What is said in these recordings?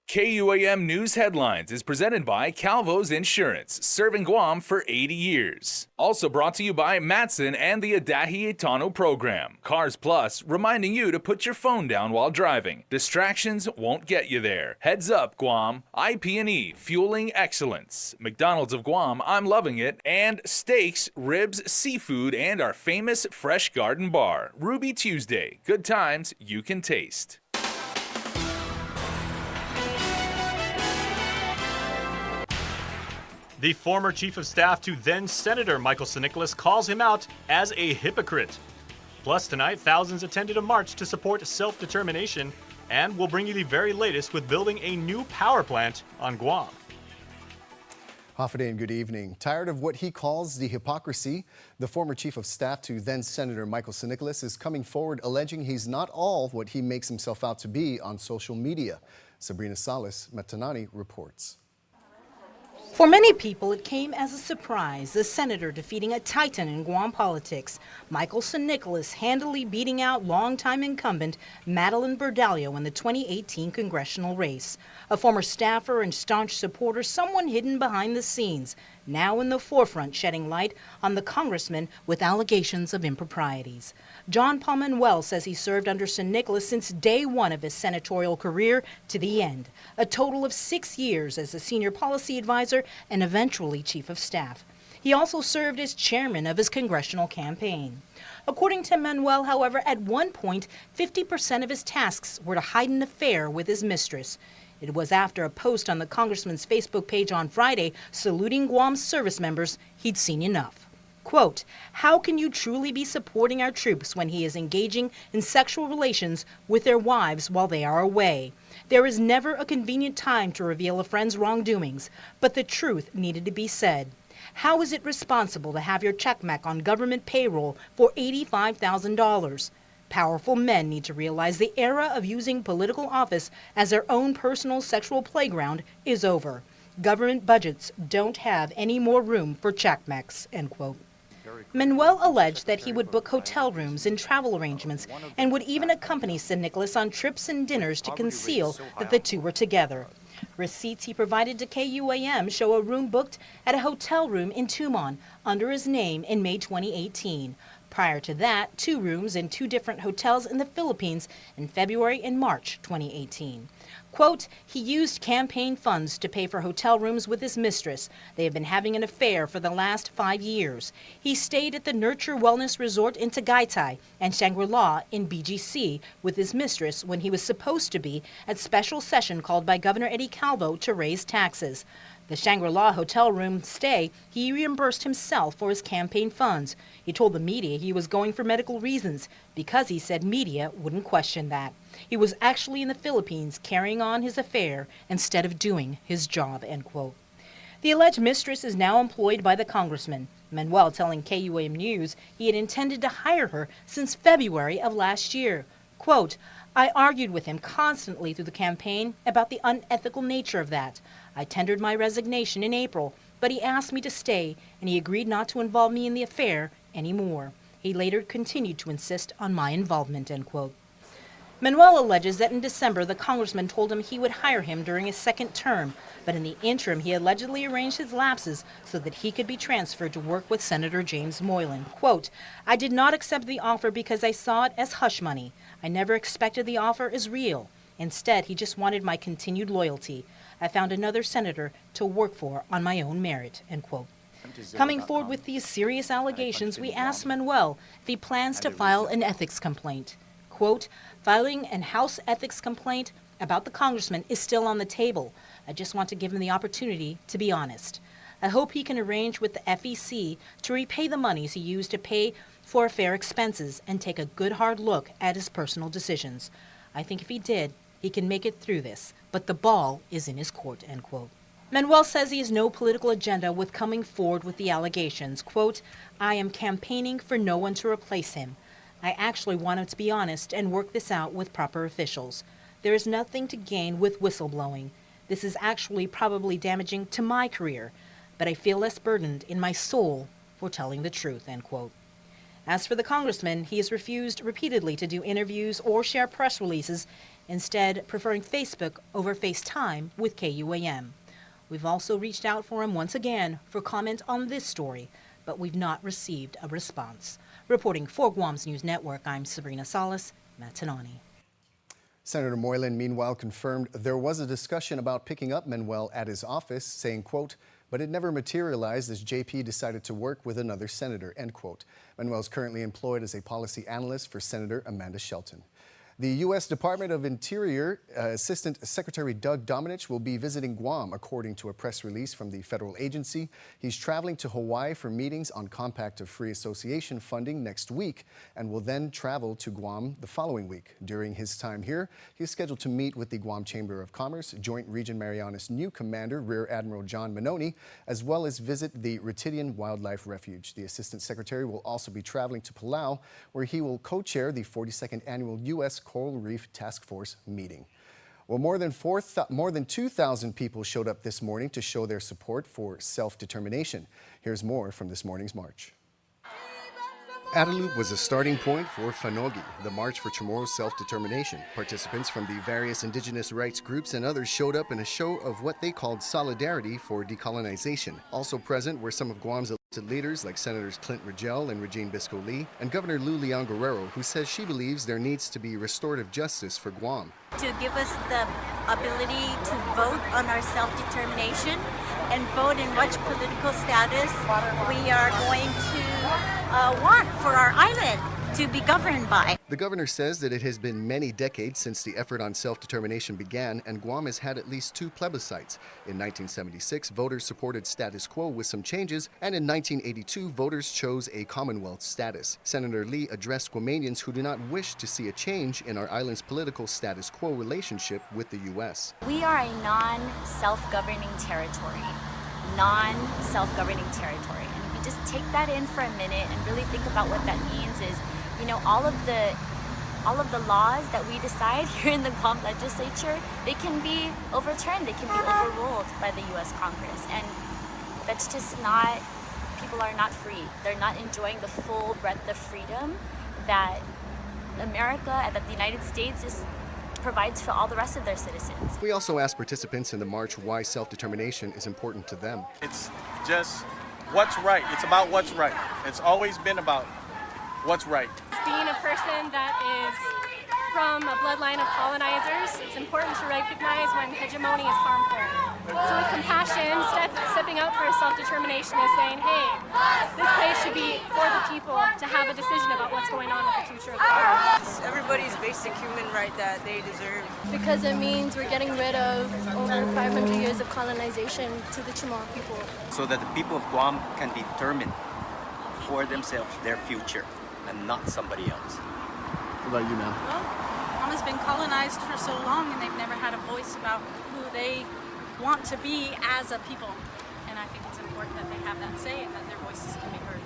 KUAM News Headlines is presented by Calvo's Insurance, serving Guam for 80 years. Also brought to you by Matson and the Adahi Etano program. Cars Plus, reminding you to put your phone down while driving. Distractions won't get you there. Heads up, Guam. IP&E, fueling excellence. McDonald's of Guam, I'm loving it. And steaks, ribs, seafood, and our famous Fresh Garden Bar. Ruby Tuesday. Good times you can taste. The former chief of staff to then Senator Michael Nicholas calls him out as a hypocrite. Plus tonight, thousands attended a march to support self-determination, and we'll bring you the very latest with building a new power plant on Guam. Hafaday and good evening. Tired of what he calls the hypocrisy, the former chief of staff to then Senator Michael Nicholas is coming forward alleging he's not all what he makes himself out to be on social media. Sabrina Salas Metanani reports. For many people, it came as a surprise, the senator defeating a titan in Guam politics. Michael Nicholas handily beating out longtime incumbent Madeline Berdalio in the 2018 congressional race. A former staffer and staunch supporter, someone hidden behind the scenes, now in the forefront shedding light on the congressman with allegations of improprieties. John Paul Manuel says he served under Nicholas since day one of his senatorial career to the end, a total of 6 years as a senior policy advisor and eventually chief of staff. He also served as chairman of his congressional campaign. According to Manuel, however, at one point, 50% of his tasks were to hide an affair with his mistress. It was after a post on the congressman's Facebook page on Friday saluting Guam's service members he'd seen enough. Quote, "How can you truly be supporting our troops when he is engaging in sexual relations with their wives while they are away? There is never a convenient time to reveal a friend's wrongdoings, but the truth needed to be said. How is it responsible to have your checkmark on government payroll for $85,000? Powerful men need to realize the era of using political office as their own personal sexual playground is over. Government budgets don't have any more room for checkmarks," end quote. Manuel alleged that he would book hotel rooms and travel arrangements and would even accompany Nicholas on trips and dinners to conceal that the two were together. Receipts he provided to KUAM show a room booked at a hotel room in Tumon under his name in May 2018. Prior to that, 2 rooms in 2 different hotels in the Philippines in February and March 2018. Quote, "He used campaign funds to pay for hotel rooms with his mistress. They have been having an affair for the last 5 years. He stayed at the Nurture Wellness Resort in Tagaytay and Shangri-La in BGC with his mistress when he was supposed to be at special session called by Governor Eddie Calvo to raise taxes. The Shangri-La hotel room stay, he reimbursed himself for his campaign funds. He told the media he was going for medical reasons because he said media wouldn't question that. He was actually in the Philippines carrying on his affair instead of doing his job," end quote. The alleged mistress is now employed by the congressman. Manuel telling KUAM News he had intended to hire her since February of last year. Quote, "I argued with him constantly through the campaign about the unethical nature of that. I tendered my resignation in April, but he asked me to stay, and he agreed not to involve me in the affair anymore. He later continued to insist on my involvement," end quote. Manuel alleges that in December, the congressman told him he would hire him during his second term, but in the interim, he allegedly arranged his lapses so that he could be transferred to work with Senator James Moylan. Quote, "I did not accept the offer because I saw it as hush money. I never expected the offer as real. Instead, he just wanted my continued loyalty. I found another senator to work for on my own merit," end quote. Coming forward with these serious allegations, we asked Manuel if he plans to file an ethics complaint. Quote, "Filing an House ethics complaint about the congressman is still on the table. I just want to give him the opportunity to be honest. I hope he can arrange with the FEC to repay the monies he used to pay for affair expenses and take a good hard look at his personal decisions. I think if he did, he can make it through this, but the ball is in his court," end quote. Manuel says he has no political agenda with coming forward with the allegations. Quote, "I am campaigning for no one to replace him. I actually want him to be honest and work this out with proper officials. There is nothing to gain with whistleblowing. This is actually probably damaging to my career, but I feel less burdened in my soul for telling the truth," end quote. As for the congressman, he has refused repeatedly to do interviews or share press releases instead preferring Facebook over FaceTime with KUAM. We've also reached out for him once again for comment on this story, but we've not received a response. Reporting for Guam's News Network, I'm Sabrina Salas, Matanani. Senator Moylan, meanwhile, confirmed there was a discussion about picking up Manuel at his office, saying, quote, but it never materialized as JP decided to work with another senator, end quote. Manuel is currently employed as a policy analyst for Senator Amanda Shelton. The U.S. Department of Interior Assistant Secretary Doug Domenech will be visiting Guam, according to a press release from the federal agency. He's traveling to Hawaii for meetings on Compact of Free Association funding next week and will then travel to Guam the following week. During his time here, he is scheduled to meet with the Guam Chamber of Commerce, Joint Region Marianas' new commander, Rear Admiral John Manoni, as well as visit the Ritidian Wildlife Refuge. The Assistant Secretary will also be traveling to Palau, where he will co-chair the 42nd Annual U.S. Coral Reef Task Force meeting. Well, more than 2,000 people showed up this morning to show their support for self-determination. Here's more from this morning's march. Adelup was a starting point for Whanogi, the March for Chamorro's Self-Determination. Participants from the various indigenous rights groups and others showed up in a show of what they called solidarity for decolonization. Also present were some of Guam's elected leaders like Senators Clint Rigel and Regine Bisco-Lee, and Governor Lou Leon Guerrero, who says she believes there needs to be restorative justice for Guam. To give us the ability to vote on our self-determination and vote in which political status we are going to want for our island to be governed by. The governor says that it has been many decades since the effort on self-determination began, and Guam has had at least 2 plebiscites. In 1976, voters supported status quo with some changes, and in 1982, voters chose a Commonwealth status. Senator Lee addressed Guamanians who do not wish to see a change in our island's political status quo relationship with the U.S. We are a non-self-governing territory. Non-self-governing territory. And if you just take that in for a minute and really think about what that means is, you know, all of the laws that we decide here in the Guam legislature, they can be overturned, they can be overruled by the U.S. Congress. And that's just not, people are not free. They're not enjoying the full breadth of freedom that America and that the United States provides for all the rest of their citizens. We also asked participants in the march why self-determination is important to them. It's just what's right. It's about what's right. It's always been about what's right. Being a person that is from a bloodline of colonizers, it's important to recognize when hegemony is harmful. So with compassion, stepping up for self-determination is saying, hey, this place should be for the people to have a decision about what's going on with the future of the world. It's everybody's basic human right that they deserve. Because it means we're getting rid of over 500 years of colonization to the Chamorro people. So that the people of Guam can determine for themselves their future and not somebody else. What about you now? Well, Guam has been colonized for so long and they've never had a voice about who they want to be as a people. And I think it's important that they have that say and that their voices can be heard.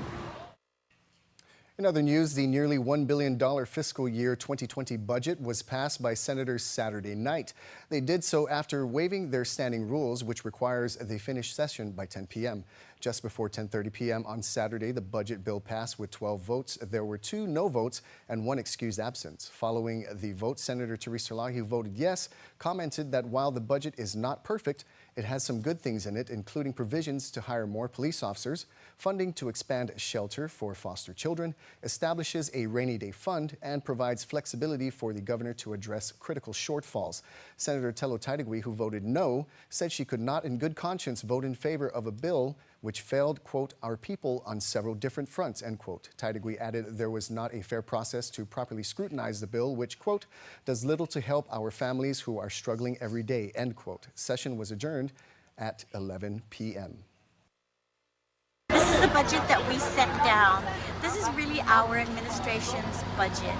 In other news, the nearly $1 billion fiscal year 2020 budget was passed by senators Saturday night. They did so after waiving their standing rules, which requires they finish session by 10 p.m. Just before 10:30 p.m. on Saturday, the budget bill passed with 12 votes. There were 2 no votes and 1 excused absence. Following the vote, Senator Teresa Lahi, who voted yes, commented that while the budget is not perfect, it has some good things in it, including provisions to hire more police officers, funding to expand shelter for foster children, establishes a rainy day fund, and provides flexibility for the governor to address critical shortfalls. Senator Telo Taidagui, who voted no, said she could not in good conscience vote in favor of a bill which failed, quote, our people on several different fronts, end quote. Taidagui added there was not a fair process to properly scrutinize the bill, which, quote, does little to help our families who are struggling every day, end quote. Session was adjourned at 11 p.m. This is the budget that we set down. This is really our administration's budget.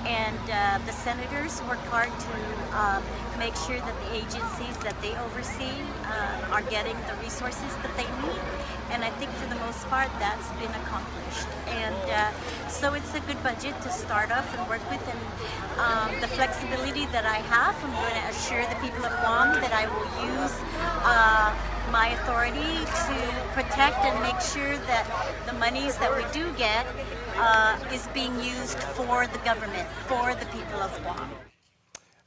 And the senators worked hard to make sure that the agencies that they oversee are getting the resources that they need. And I think for the most part that's been accomplished. And so it's a good budget to start off and work with. And the flexibility that I have, I'm going to assure the people of Guam that I will use my authority to protect and make sure that the monies that we do get is being used for the government, for the people of Guam.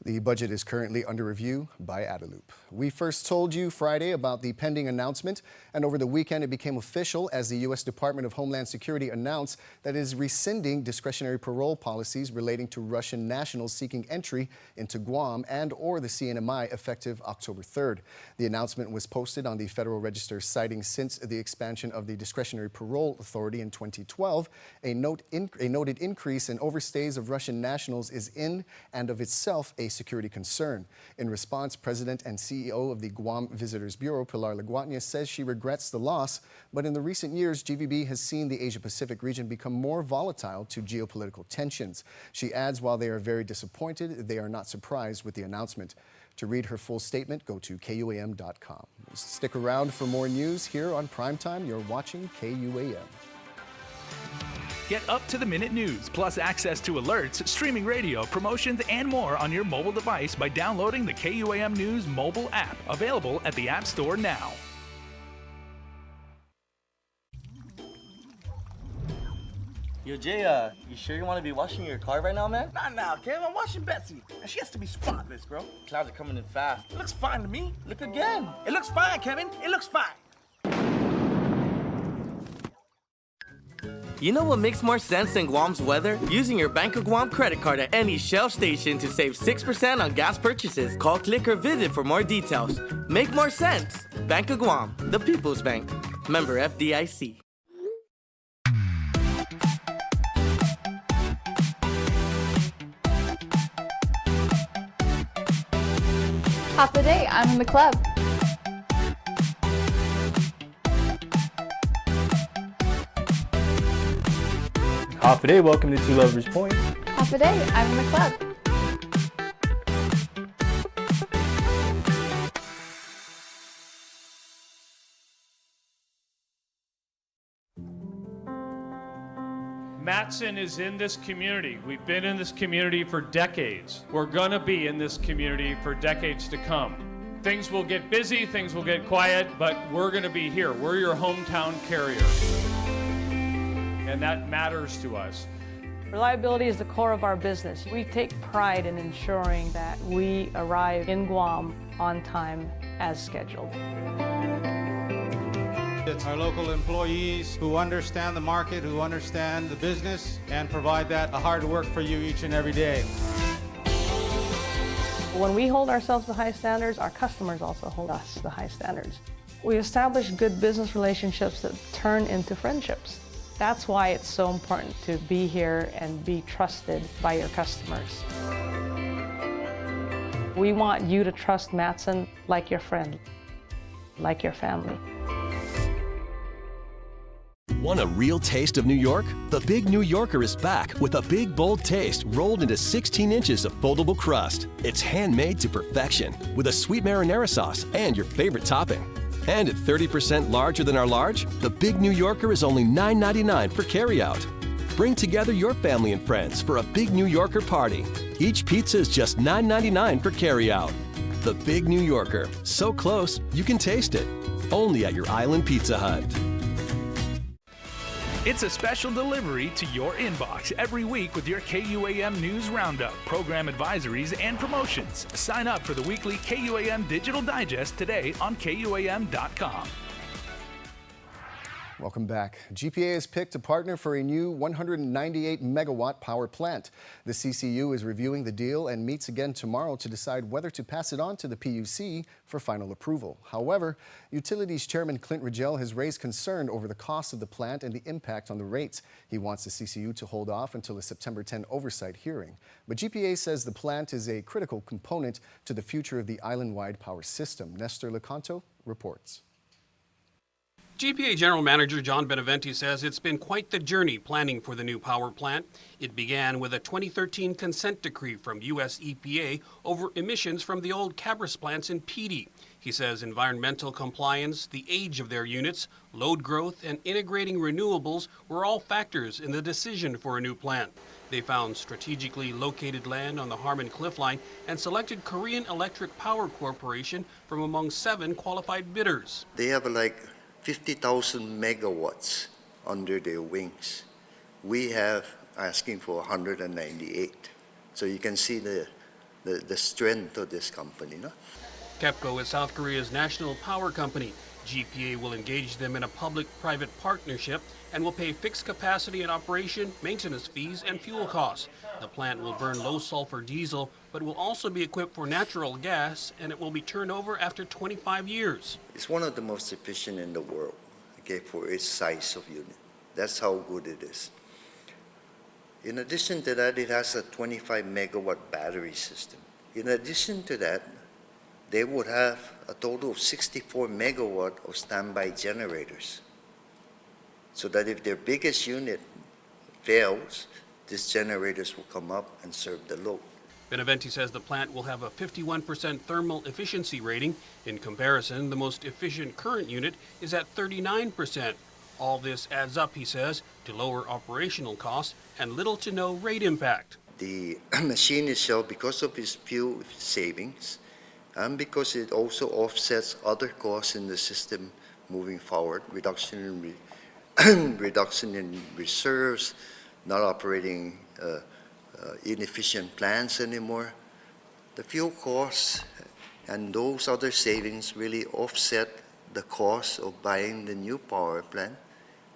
The budget is currently under review by Adelup. We first told you Friday about the pending announcement, and over the weekend it became official as the U.S. Department of Homeland Security announced that it is rescinding discretionary parole policies relating to Russian nationals seeking entry into Guam and or the CNMI effective October 3rd. The announcement was posted on the Federal Register, citing since the expansion of the Discretionary Parole Authority in 2012, a noted increase in overstays of Russian nationals is in and of itself a security concern. In response, President and CEO of the Guam Visitors Bureau, Pilar Laguatnia, says she regrets the loss, but in the recent years, GVB has seen the Asia-Pacific region become more volatile to geopolitical tensions. She adds, while they are very disappointed, they are not surprised with the announcement. To read her full statement, go to KUAM.com. Stick around for more news here on Primetime. You're watching KUAM. Get up-to-the-minute news, plus access to alerts, streaming radio, promotions, and more on your mobile device by downloading the KUAM News mobile app, available at the App Store now. Yo, Jay, you sure you want to be washing your car right now, man? Not now, Kev. I'm watching Betsy, and she has to be spotless, bro. Clouds are coming in fast. It looks fine to me. Look again. It looks fine, Kevin. It looks fine. You know what makes more sense than Guam's weather? Using your Bank of Guam credit card at any Shell station to save 6% on gas purchases. Call, click, or visit for more details. Make more sense. Bank of Guam, the People's Bank. Member FDIC. Half the day, I'm in the club. Half a day, welcome to Two Lovers Point. Half a day, I'm in the club. Matson is in this community. We've been in this community for decades. We're gonna be in this community for decades to come. Things will get busy, things will get quiet, but we're gonna be here. We're your hometown carrier. And that matters to us. Reliability is the core of our business. We take pride in ensuring that we arrive in Guam on time as scheduled. It's our local employees who understand the market, who understand the business, and provide that hard work for you each and every day. When we hold ourselves to high standards, our customers also hold us to high standards. We establish good business relationships that turn into friendships. That's why it's so important to be here and be trusted by your customers. We want you to trust Matson like your friend, like your family. Want a real taste of New York? The Big New Yorker is back with a big, bold taste rolled into 16 inches of foldable crust. It's handmade to perfection with a sweet marinara sauce and your favorite topping. And at 30% larger than our large, the Big New Yorker is only $9.99 for carryout. Bring together your family and friends for a Big New Yorker party. Each pizza is just $9.99 for carryout. The Big New Yorker, so close you can taste it. Only at your Island Pizza Hut. It's a special delivery to your inbox every week with your KUAM News Roundup, program advisories, and promotions. Sign up for the weekly KUAM Digital Digest today on KUAM.com. Welcome back. GPA has picked a partner for a new 198-megawatt power plant. The CCU is reviewing the deal and meets again tomorrow to decide whether to pass it on to the PUC for final approval. However, Utilities Chairman Clint Rigel has raised concern over the cost of the plant and the impact on the rates. He wants the CCU to hold off until the September 10 oversight hearing. But GPA says the plant is a critical component to the future of the island-wide power system. Nestor Lecanto reports. GPA General Manager John Beneventi says it's been quite the journey planning for the new power plant. It began with a 2013 consent decree from U.S. EPA over emissions from the old Cabras plants in Petey. He says environmental compliance, the age of their units, load growth, and integrating renewables were all factors in the decision for a new plant. They found strategically located land on the Harmon Cliff Line and selected Korean Electric Power Corporation from among 7 qualified bidders. They have like 50,000 megawatts under their wings. We have asking for 198. So you can see the the strength of this company. No? KEPCO is South Korea's national power company. GPA will engage them in a public-private partnership and will pay fixed capacity and operation, maintenance fees, and fuel costs. The plant will burn low-sulfur diesel, but will also be equipped for natural gas, and it will be turned over after 25 years. It's one of the most efficient in the world, okay, for its size of unit. That's how good it is. In addition to that, it has a 25 megawatt battery system. In addition to that, they would have a total of 64 megawatt of standby generators. So that if their biggest unit fails, these generators will come up and serve the load. Benavente says the plant will have a 51% thermal efficiency rating. In comparison, the most efficient current unit is at 39%. All this adds up, he says, to lower operational costs and little to no rate impact. The machine itself, because of its fuel savings, and because it also offsets other costs in the system moving forward, reduction in reserves, not operating inefficient plants anymore. The fuel costs and those other savings really offset the cost of buying the new power plant,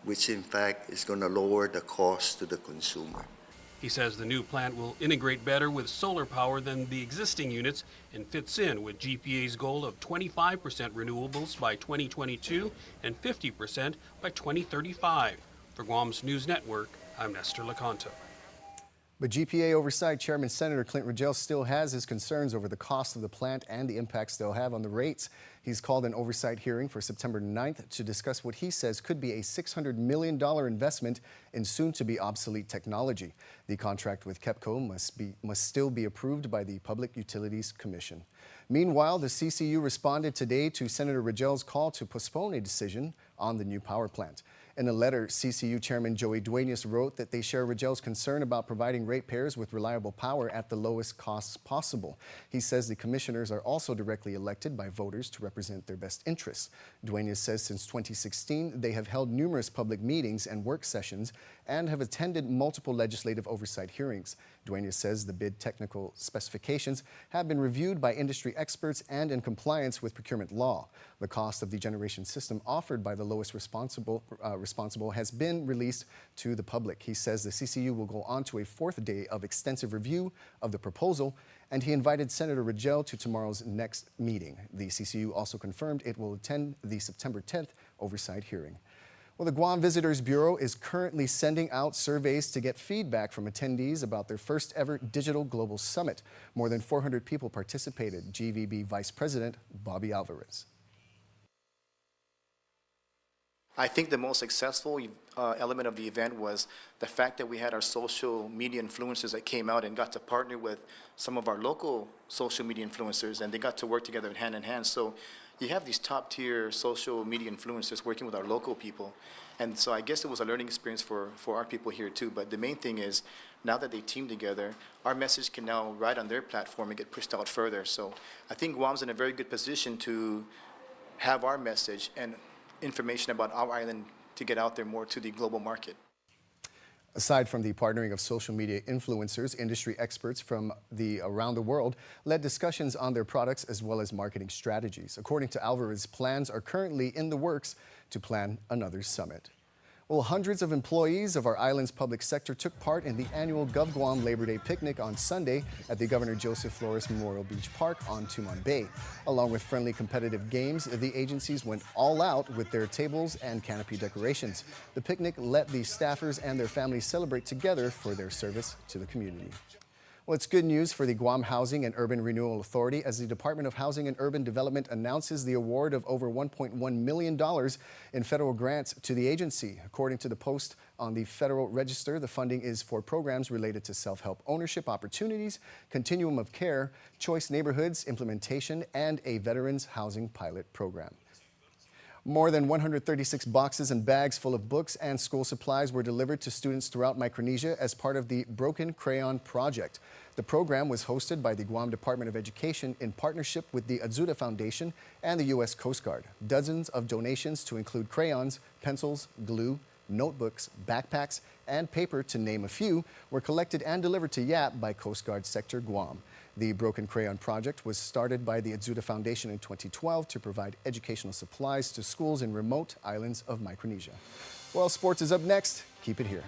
which in fact is going to lower the cost to the consumer. He says the new plant will integrate better with solar power than the existing units and fits in with GPA's goal of 25% renewables by 2022 and 50% by 2035. For Guam's News Network, I'm Nestor Laconto. But GPA Oversight Chairman Senator Clint Reggele still has his concerns over the cost of the plant and the impacts they'll have on the rates. He's called an oversight hearing for September 9th to discuss what he says could be a $600 million investment in soon-to-be obsolete technology. The contract with KEPCO must still be approved by the Public Utilities Commission. Meanwhile, the CCU responded today to Senator Reggele's call to postpone a decision on the new power plant. In a letter, CCU Chairman Joey Duenas wrote that they share Reggele's concern about providing ratepayers with reliable power at the lowest costs possible. He says the commissioners are also directly elected by voters to represent their best interests. Duenas says since 2016, they have held numerous public meetings and work sessions and have attended multiple legislative oversight hearings. Duenas says the bid technical specifications have been reviewed by industry experts and in compliance with procurement law. The cost of the generation system offered by the lowest responsible has been released to the public. He says the CCU will go on to a fourth day of extensive review of the proposal, and he invited Senator Reggele to tomorrow's next meeting. The CCU also confirmed it will attend the September 10th oversight hearing. Well, the Guam Visitors Bureau is currently sending out surveys to get feedback from attendees about their first ever Digital Global Summit. More than 400 people participated. GVB Vice President Bobby Alvarez. I think the most successful element of the event was the fact that we had our social media influencers that came out and got to partner with some of our local social media influencers, and they got to work together hand in hand. So you have these top tier social media influencers working with our local people. And so I guess it was a learning experience for our people here too. But the main thing is, now that they team together, our message can now ride on their platform and get pushed out further. So I think Guam's in a very good position to have our message and information about our island to get out there more to the global market. Aside from the partnering of social media influencers, industry experts from around the world led discussions on their products as well as marketing strategies. According to Alvarez, plans are currently in the works to plan another summit. Well, hundreds of employees of our island's public sector took part in the annual GovGuam Labor Day picnic on Sunday at the Governor Joseph Flores Memorial Beach Park on Tumon Bay. Along with friendly competitive games, the agencies went all out with their tables and canopy decorations. The picnic let the staffers and their families celebrate together for their service to the community. Well, it's good news for the Guam Housing and Urban Renewal Authority as the Department of Housing and Urban Development announces the award of over $1.1 million in federal grants to the agency. According to the Post on the Federal Register, the funding is for programs related to self-help ownership opportunities, continuum of care, choice neighborhoods implementation, and a veterans housing pilot program. More than 136 boxes and bags full of books and school supplies were delivered to students throughout Micronesia as part of the Broken Crayon Project. The program was hosted by the Guam Department of Education in partnership with the Azuda Foundation and the U.S. Coast Guard. Dozens of donations to include crayons, pencils, glue, notebooks, backpacks, and paper, to name a few, were collected and delivered to YAP by Coast Guard Sector Guam. The Broken Crayon Project was started by the Adzuta Foundation in 2012 to provide educational supplies to schools in remote islands of Micronesia. Well, sports is up next. Keep it here.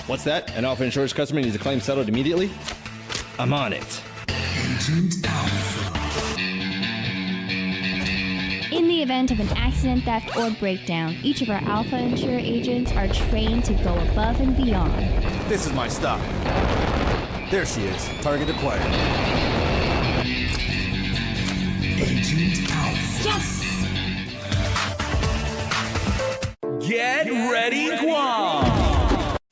What's that? An Alpha Insurance customer needs a claim settled immediately? I'm on it. Agent Alpha. In the event of an accident, theft, or breakdown, each of our Alpha Insure agents are trained to go above and beyond. This is my stop. There she is. Target acquired. Agent Alpha. Yes! Get ready, Guam!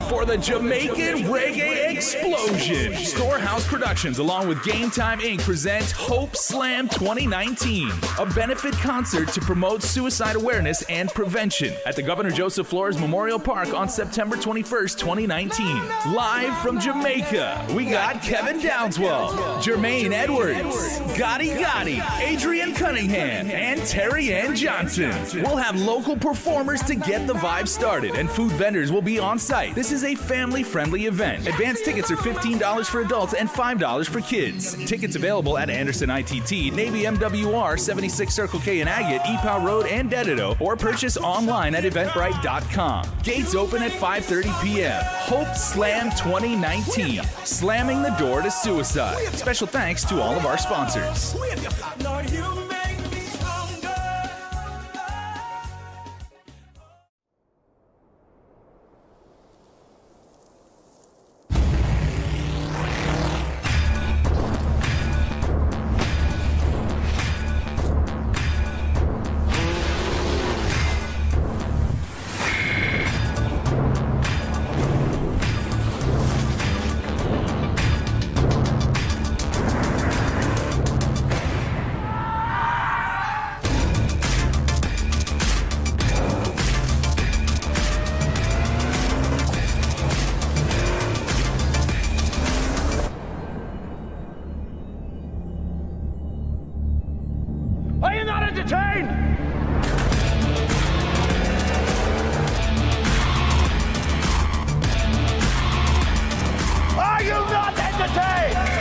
For the Jamaican Reggae Explosion. Storehouse Productions along with Game Time Inc. present HOPESLAM 2019, a benefit concert to promote suicide awareness and prevention at the Governor Joseph Flores Memorial Park on September 21st, 2019. Live from Jamaica, we got Kevin Downswell, Jermaine Edwards, Gotti, Adrian Cunningham, and Terry Ann Johnson. We'll have local performers to get the vibe started, and food vendors will be on site. This is a family-friendly event. Advance tickets are $15 for adults and $5 for kids. Tickets available at Anderson ITT, Navy MWR, 76 Circle K in Agate, EPOW Road, and Dedito, or purchase online at eventbrite.com. Gates open at 5:30 p.m. HOPESLAM 2019, slamming the door to suicide. Special thanks to all of our sponsors. Are you not entertained? Are you not entertained?